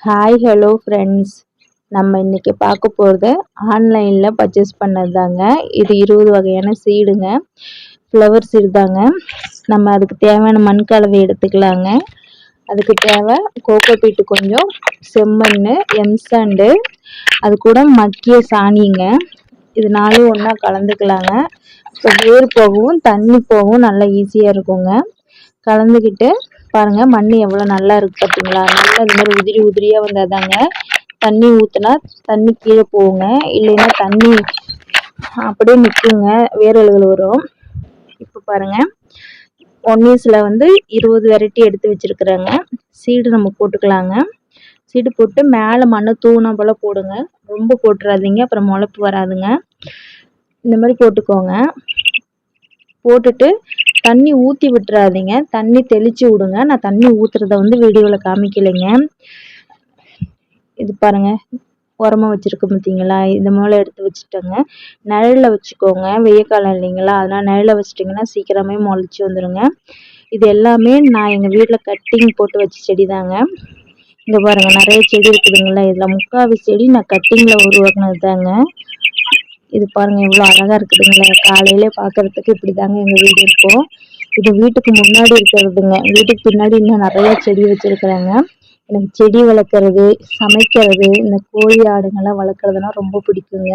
Hi hello friends, நம்ம இன்னைக்கு பார்க்க போகிறது ஆன்லைனில் பர்ச்சேஸ் பண்ணது தாங்க. இது 20 வகையான சீடுங்க, ஃப்ளவர் சீடு தாங்க. நம்ம அதுக்கு தேவையான மண் கலவை எடுத்துக்கலாங்க. அதுக்கு தேவை கோகோ பீட்டு கொஞ்சம், செம்மண், எம்சாண்டு, அது கூட மக்கிய சாணிங்க. இது நாலும் ஒன்றா கலந்துக்கலாங்க. இப்போ வேர் போகவும் தண்ணி போகவும் நல்லா ஈஸியாக இருக்குங்க. கலந்துக்கிட்டு பாருங்கள், மண் எவ்வளோ நல்லா இருக்குது பார்த்தீங்களா? நல்லா இது மாதிரி உதிரி உதிரியாக வந்தால் தாங்க தண்ணி ஊற்றினா தண்ணி கீழே போகுங்க, இல்லைன்னா தண்ணி அப்படியே நிற்குங்க, வேரல்கள் வரும். இப்போ பாருங்கள், ஒன்னீஸில் 20 வெரைட்டி எடுத்து வச்சுருக்குறேங்க. சீடு நம்ம போட்டுக்கலாங்க. சீடு போட்டு மேலே மண்ணை தூணா போல் போடுங்க, ரொம்ப போட்டுறாதீங்க, அப்புறம் முளைப்பு வராதுங்க. இந்த மாதிரி போட்டுக்கோங்க. போட்டுட்டு தண்ணி ஊற்றி விட்டுறாதீங்க, தண்ணி தெளித்து விடுங்க. நான் தண்ணி ஊற்றுறத வீடியோவில் காமிக்கலைங்க. இது பாருங்கள், உரமாக வச்சுருக்க பார்த்தீங்களா? இந்த மூளை எடுத்து வச்சுட்டோங்க. நிழலில் வச்சுக்கோங்க, வெய்ய காலம் இல்லைங்களா? அதனால் நிழலில் வச்சுட்டிங்கன்னா சீக்கிரமே முளைச்சி வந்துடுங்க. இது எல்லாமே நான் எங்கள் வீட்டில் கட்டிங் போட்டு வச்ச செடி தாங்க. இங்கே பாருங்கள், நிறைய செடி இருக்குதுங்களா? இதில் முக்கால்வாசி செடி நான் கட்டிங்கில் உருவாக்குனது தாங்க. இது பாருங்கள், எவ்வளோ அழகாக இருக்குதுங்களா? காலையிலே பார்க்குறதுக்கு இப்படி தாங்க எங்கள் வீடு இருக்கும். இது வீட்டுக்கு முன்னாடி இருக்கிறதுங்க. வீட்டுக்கு பின்னாடி இன்னும் நிறைய செடி வச்சுருக்குறாங்க. எனக்கு செடி வளர்க்குறது, சமைக்கிறது, இந்த கோழி ஆடுங்கள்லாம் வளர்க்குறதுனா ரொம்ப பிடிக்குங்க.